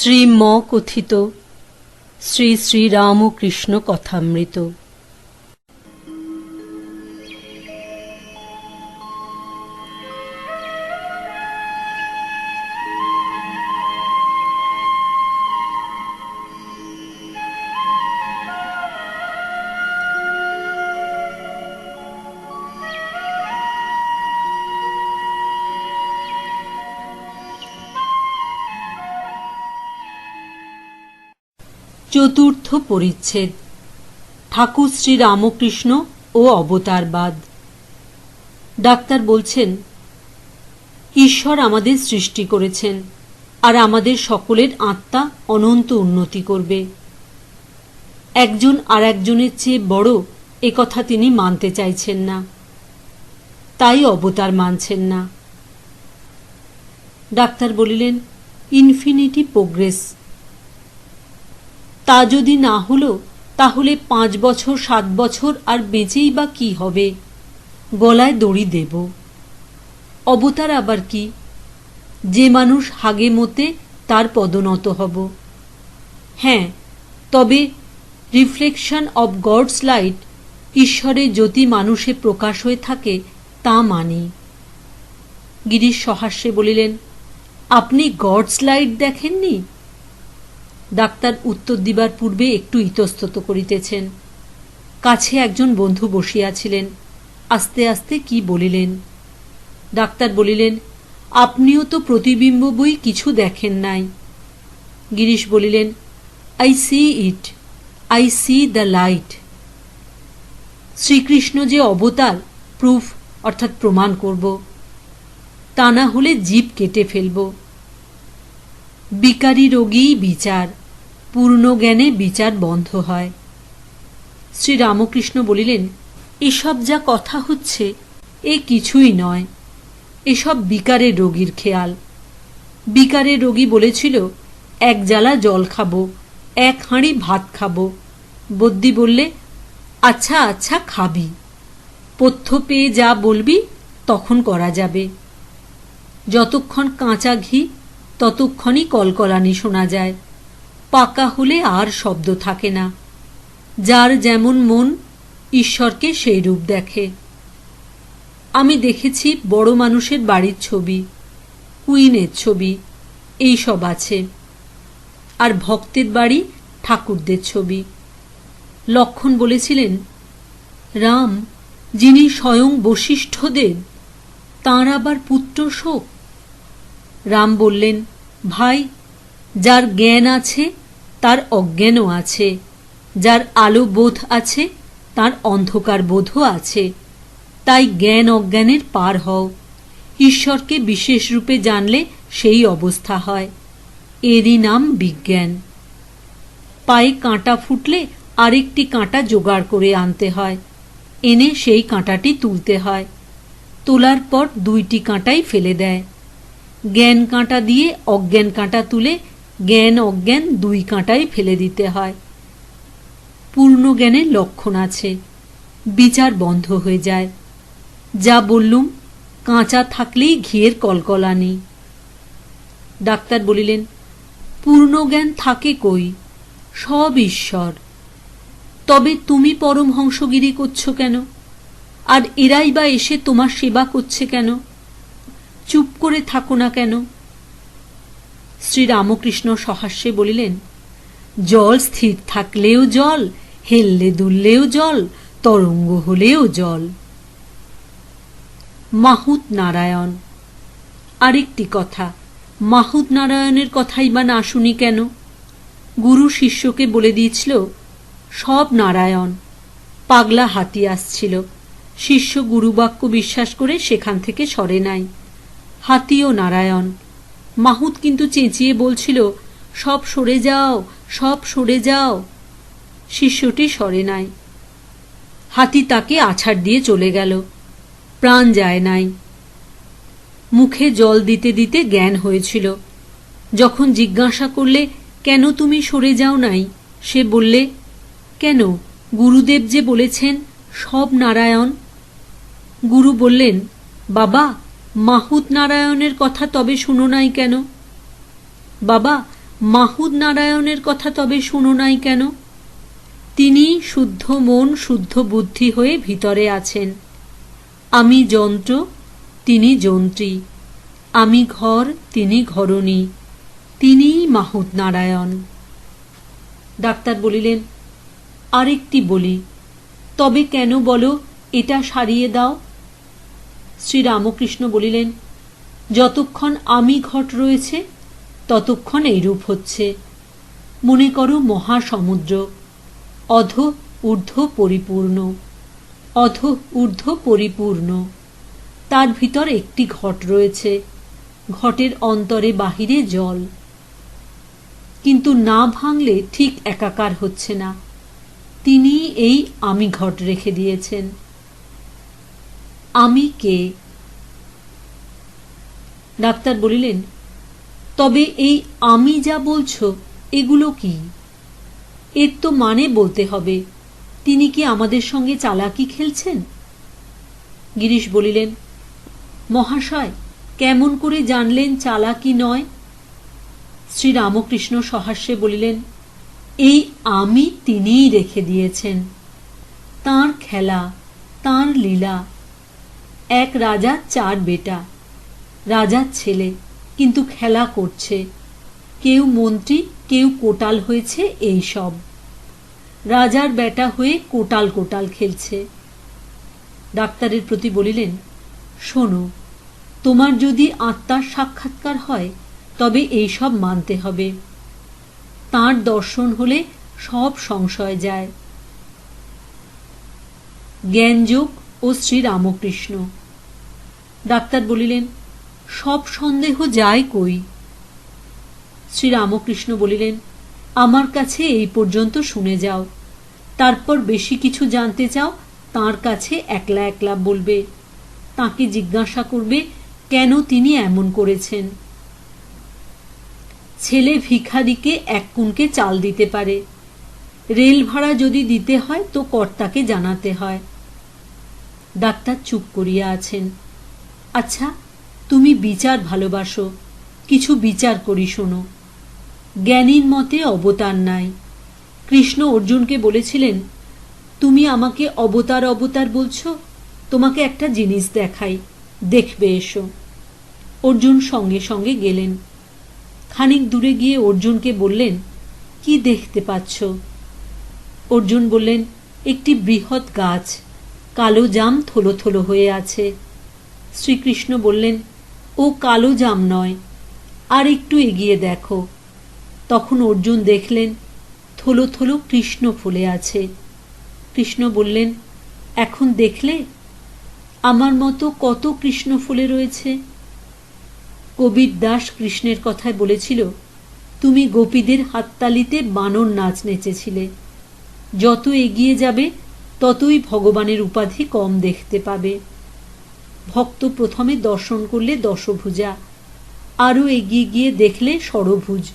শ্রীম কথিত শ্রী শ্রীরামকৃষ্ণ কথামৃত। চতুর্থ পরিচ্ছেদ। ঠাকুর শ্রী রামকৃষ্ণ ও অবতারবাদ। ডাক্তার বলছেন, ঈশ্বর আমাদের সৃষ্টি করেছেন আর আমাদের সকলের আত্মা অনন্ত উন্নতি করবে। একজন আর একজনের চেয়ে বড় একথা তিনি মানতে চাইছেন না, তাই অবতার মানছেন না। ডাক্তার বলিলেন, ইনফিনিটি প্রোগ্রেস। তা যদি না হলো তাহলে 5 বছর 7 বছর আর বেঁচেই বা কি হবে? গলায় দড়ি দেব। অবতার আবার কি? যে মানুষ হাগে মতে তার পদনত হব। হ্যাঁ, তবে রিফ্লেকশন অব গডস লাইট, ঈশ্বরের জ্যোতি মানুষে প্রকাশ হয়ে থাকে, তা মানি। গিরিশ সহাস্যে বলিলেন, আপনি গডস লাইট দেখেননি? ডাক্তার উত্তর দিবার পূর্বে একটু ইতস্তত করিতেছেন। কাছে একজন বন্ধু বসিয়াছিলেন। আস্তে আস্তে কি বলিলেন। ডাক্তার বলিলেন, আপনিও তো প্রতিবিম্ব বই কিছু দেখেন নাই। গিরিশ বলিলেন, I see it, I see the light. Shrikrishna যে অবতার, প্রুফ অর্থাৎ প্রমাণ করব, তা না হলে জিভ কেটে ফেলব। বিকারী রোগী বিচার, পূর্ণ জ্ঞানে বিচার বন্ধ হয়। শ্রী রামকৃষ্ণ বলিলেন, এসব যা কথা হচ্ছে এ কিছুই নয়, এসব বিকারের রোগীর খেয়াল। বিকারের রোগী বলেছিল, এক জালা জল খাবো, 1 হাঁড়ি ভাত খাবো। বদ্যি বললে, আচ্ছা আচ্ছা খাবি, পথ্য পেয়ে যা বলবি তখন করা যাবে। যতক্ষণ কাঁচা ঘি ততক্ষণই কলকলানি শোনা যায়, পাকা হলে আর শব্দ থাকে না। যার যেমন মন ঈশ্বরকে সেই রূপ দেখে। আমি দেখেছি বড় মানুষের বাড়ির ছবি, কুইনের ছবি, এই সব আছে, আর ভক্তের বাড়ি ঠাকুরদের ছবি। লক্ষণ বলেছিলেন, রাম যিনি স্বয়ং বশিষ্ঠদেব, তাঁর আবার পুত্র শোক। রাম বললেন, ভাই, যার জ্ঞান আছে তার অজ্ঞানও আছে, যার আলো বোধ আছে তার অন্ধকার বোধও আছে। তাই জ্ঞান অজ্ঞানের পার হও। ঈশ্বরকে বিশেষ রূপে জানলে সেই অবস্থা হয়। এরই নাম বিজ্ঞান। পায়ে কাঁটা ফুটলে আরেকটি কাঁটা জোগাড় করে আনতে হয়, এনে সেই কাঁটাটি তুলতে হয়। তোলার পর 2টি কাঁটাই ফেলে দেয়। জ্ঞান কাঁটা দিয়ে অজ্ঞান কাঁটা তুলে জ্ঞান অজ্ঞান 2 কাঁটাই ফেলে দিতে হয়। পূর্ণ জ্ঞানের লক্ষণ আছে, বিচার বন্ধ হয়ে যায়। যা বললুম, কাঁচা থাকলেই ঘিয়ের কলকলানি। ডাক্তার বলিলেন, পূর্ণ জ্ঞান থাকে কই? সব ঈশ্বর। তবে তুমি পরমহংসগিরি করছো কেন? আর এরাই বা এসে তোমার সেবা করছে কেন? চুপ করে থাকো না কেন? শ্রী রামকৃষ্ণ সহাস্যে বলিলেন, জল স্থির থাকলেও জল, হেললে দুললেও জল, তরঙ্গ হলেও জল। মাহুত নারায়ণ। আরেকটি কথা, মাহুত নারায়ণের কথাই বা না শুনি কেন? গুরু শিষ্যকে বলে দিয়েছিল সব নারায়ণ। পাগলা হাতি আসছিল। শিষ্য গুরুবাক্য বিশ্বাস করে সেখান থেকে সরে নাই। হাতিও নারায়ণ। মাহুত কিন্তু চেঁচিয়ে বলছিল, সব সরে যাও, সব সরে যাও। শিষ্যটি সরে নাই। হাতি তাকে আছাড় দিয়ে চলে গেল, প্রাণ যায় নাই। মুখে জল দিতে দিতে জ্ঞান হয়েছিল। যখন জিজ্ঞাসা করলে, কেন তুমি সরে যাও নাই? সে বললে, কেন, গুরুদেব যে বলেছেন সব নারায়ণ। গুরু বললেন, বাবা, মাহুত নারায়ণের কথা তবে শুনো নাই কেন? বাবা, মাহুত নারায়ণের কথা তবে শুনো নাই কেন? তিনি শুদ্ধ মন শুদ্ধ বুদ্ধি হয়ে ভিতরে আছেন। আমি যন্ত্র, তিনি যন্ত্রী। আমি ঘর, তিনি ঘরণী। তিনিই মাহুত নারায়ণ। ডাক্তার বলিলেন, আরেকটি বলি, তবে কেন বলো, এটা সারিয়ে দাও। শ্রীরামকৃষ্ণ বলিলেন, যতক্ষণ আমি ঘট রয়েছে ততক্ষণ এইরূপ হচ্ছে। মনে করো মহাসমুদ্র, অধ ঊর্ধ্ব পরিপূর্ণ, অধ ঊর্ধ্ব পরিপূর্ণ। তার ভিতর একটি ঘট রয়েছে, ঘটের অন্তরে বাহিরে জল। কিন্তু না ভাঙলে ঠিক একাকার হচ্ছে না। তিনি এই আমি ঘট রেখে দিয়েছেন। আমি কে? ডাক্তার বলিলেন, তবে এই আমি যা বলছো এগুলো কি? এর তো মানে বলতে হবে। তিনি কি আমাদের সঙ্গে চালাকি খেলছেন? গিরিশ বলিলেন, মহাশয়, কেমন করে জানলেন চালাকি নয়? শ্রীরামকৃষ্ণ সহাস্যে বলিলেন, এই আমি তিনিই রেখে দিয়েছেন। তাঁর খেলা, তাঁর লীলা। এক রাজার 4 বেটা, রাজার ছেলে, কিন্তু খেলা করছে। কেউ মন্ত্রী, কেউ কোটাল হয়েছে। এই সব রাজার বেটা হয়ে কোটাল কোটাল খেলছে। ডাক্তারের প্রতি বলিলেন, শোনো, তোমার যদি আত্মার সাক্ষাৎকার হয় তবে এই সব মানতে হবে। তাঁর দর্শন হলে সব সংশয় যায়। জ্ঞানযোগ ও শ্রীরামকৃষ্ণ। ডাক্তার বলিলেন, সব সন্দেহ যায় কই? শ্রীরামকৃষ্ণ বলিলেন, আমার কাছে এই পর্যন্ত শুনে যাও। তারপর বেশি কিছু জানতে চাও তাঁর কাছে একলা একলা বলবে। তাঁকে জিজ্ঞাসা করবে কেন তিনি এমন করেছেন। ছেলে ভিখারিকে 1 কুনকে চাল দিতে পারে। রেল ভাড়া যদি দিতে হয় তো কর্তাকে জানাতে হয়। ডাক্তার চুপ করিয়া আছেন। আচ্ছা, তুমি বিচার ভালোবাসো, কিছু বিচার করি শোনো। জ্ঞানীর মতে অবতার নাই। কৃষ্ণ অর্জুনকে বলেছিলেন, তুমি আমাকে অবতার অবতার বলছো, তোমাকে একটা জিনিস দেখাই, দেখবে এসো। অর্জুন সঙ্গে সঙ্গে গেলেন। খানিক দূরে গিয়ে অর্জুনকে বললেন, কি দেখতে পাচ্ছ? অর্জুন বললেন, একটি বৃহৎ গাছ, কালো জাম থলো থলো হয়ে আছে। শ্রীকৃষ্ণ বললেন, ও কালো জাম নয়, আর একটু এগিয়ে দেখো। তখন অর্জুন দেখলেন থলো থলো কৃষ্ণ ফুলে আছে। কৃষ্ণ বললেন, এখন দেখলে? আমার মতো কত কৃষ্ণ ফুলে রয়েছে। কবির দাস কৃষ্ণের কথায় বলেছিল, তুমি গোপীদের হাততালিতে বানর নাচ নেচেছিলে। যত এগিয়ে যাবে ততই ভগবানের উপাধি কম দেখতে পাবে। ভক্ত প্রথমে দর্শন করলে দশভুজা, আরো এগিয়ে গিয়ে দেখলে ষড়ভুজ,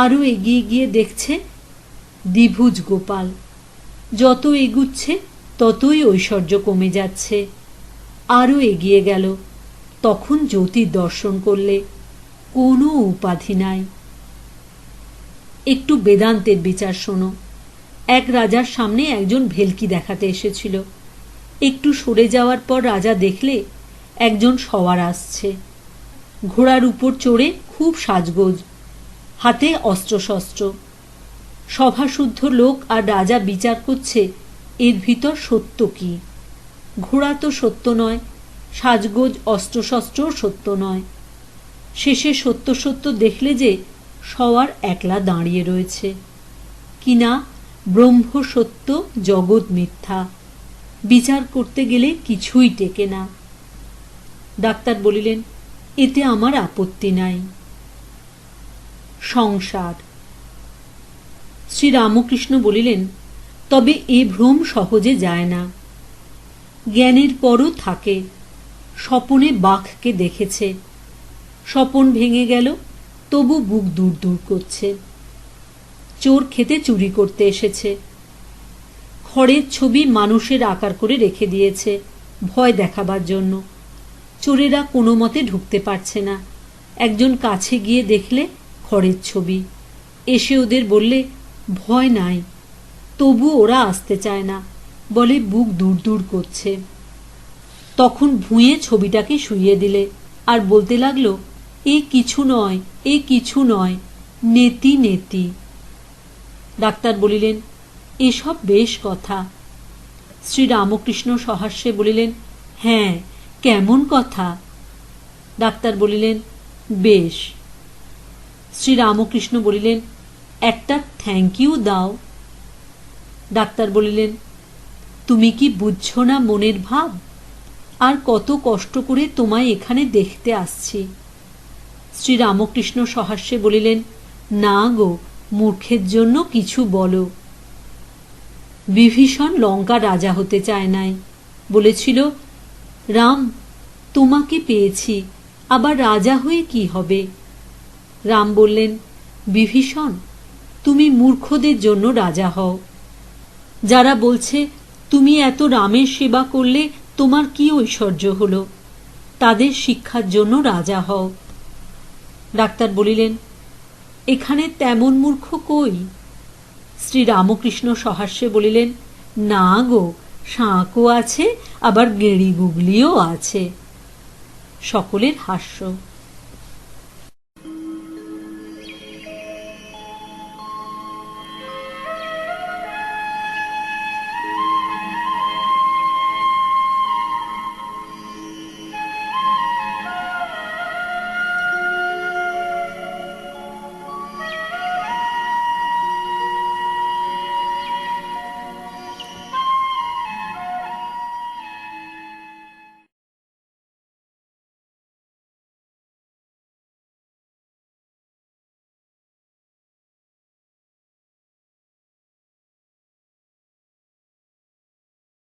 আরো এগিয়ে গিয়ে দেখছে দ্বিভুজ গোপাল। যত এগুচ্ছে ততই ঐশ্বর্য কমে যাচ্ছে। আরো এগিয়ে গেল, তখন জ্যোতির দর্শন করলে কোনো উপাধি নাই। একটু বেদান্তের বিচার শোনো। এক রাজার সামনে একজন ভেলকি দেখাতে এসেছিল। একটু সরে যাওয়ার পর রাজা দেখলে একজন সওয়ার আসছে। ঘোড়ার উপর চড়ে খুব সাজগোজ, হাতে অস্ত্রশস্ত্র। সভাশুদ্ধ লোক আর রাজা বিচার করছে এর ভিতর সত্য কি। ঘোড়া তো সত্য নয়, সাজগোজ অস্ত্রশস্ত্র সত্য নয়। শেষে সত্য সত্য দেখলে যে সওয়ার একলা দাঁড়িয়ে রয়েছে। কিনা ব্রহ্ম সত্য, জগৎ মিথ্যা। বিচার করতে গেলে কিছুই টেকে না। ডাক্তার বলিলেন, এতে আমার আপত্তি নাই। সংসার। শ্রীরামকৃষ্ণ বলিলেন, তবে এ ভ্রম সহজে যায় না। জ্ঞানের পরও থাকে। স্বপনে বাঘকে দেখেছে, স্বপন ভেঙে গেল, তবু বুক দূর দূর করছে। চোর খেতে চুরি করতে এসেছে, খড়ের ছবি মানুষের আকার করে রেখে দিয়েছে ভয় দেখাবার জন্য। চোরেরা কোনো মতে ঢুকতে পারছে না। একজন কাছে গিয়ে দেখলে খড়ের ছবি। এসে ওদের বললে ভয় নাই, তবু ওরা আসতে চায় না, বলে বুক দূর দূর করছে। তখন ভুঁয়ে ছবিটাকে শুইয়ে দিলে আর বলতে লাগলো, এ কিছু নয়, এ কিছু নয়, নেতি নেতি। ডাক্তার বলিলেন, এসব বেশ কথা। শ্রীরামকৃষ্ণ সহাস্যে বলিলেন, হ্যাঁ, কেমন কথা? ডাক্তার বলিলেন, বেশ। শ্রীরামকৃষ্ণ বলিলেন, একটা থ্যাংক ইউ দাও। ডাক্তার বলিলেন, তুমি কি বুঝছো না মনের ভাব? আর কত কষ্ট করে তোমায় এখানে দেখতে আসছি। শ্রীরামকৃষ্ণ সহাস্যে বলিলেন, না গো, মূর্খের জন্য কিছু বলো। বিভীষণ লঙ্কা রাজা হতে চায় নাই, বলেছিল, রাম, তোমাকে পেয়েছি, আবার রাজা হয়ে কি হবে? রাম বললেন, বিভীষণ, তুমি মূর্খদের জন্য রাজা হও। যারা বলছে তুমি এত রামের সেবা করলে তোমার কি ঐশ্বর্য হলো, তাদের শিক্ষার জন্য রাজা হও। ডাক্তার বলিলেন, এখানে তেমন মূর্খ কই? শ্রীরামকৃষ্ণ সহাস্যে বলিলেন, না গো, শাঁকও আছে, আবার গেঁড়ি গুগলিও আছে। সকলের হাস্য।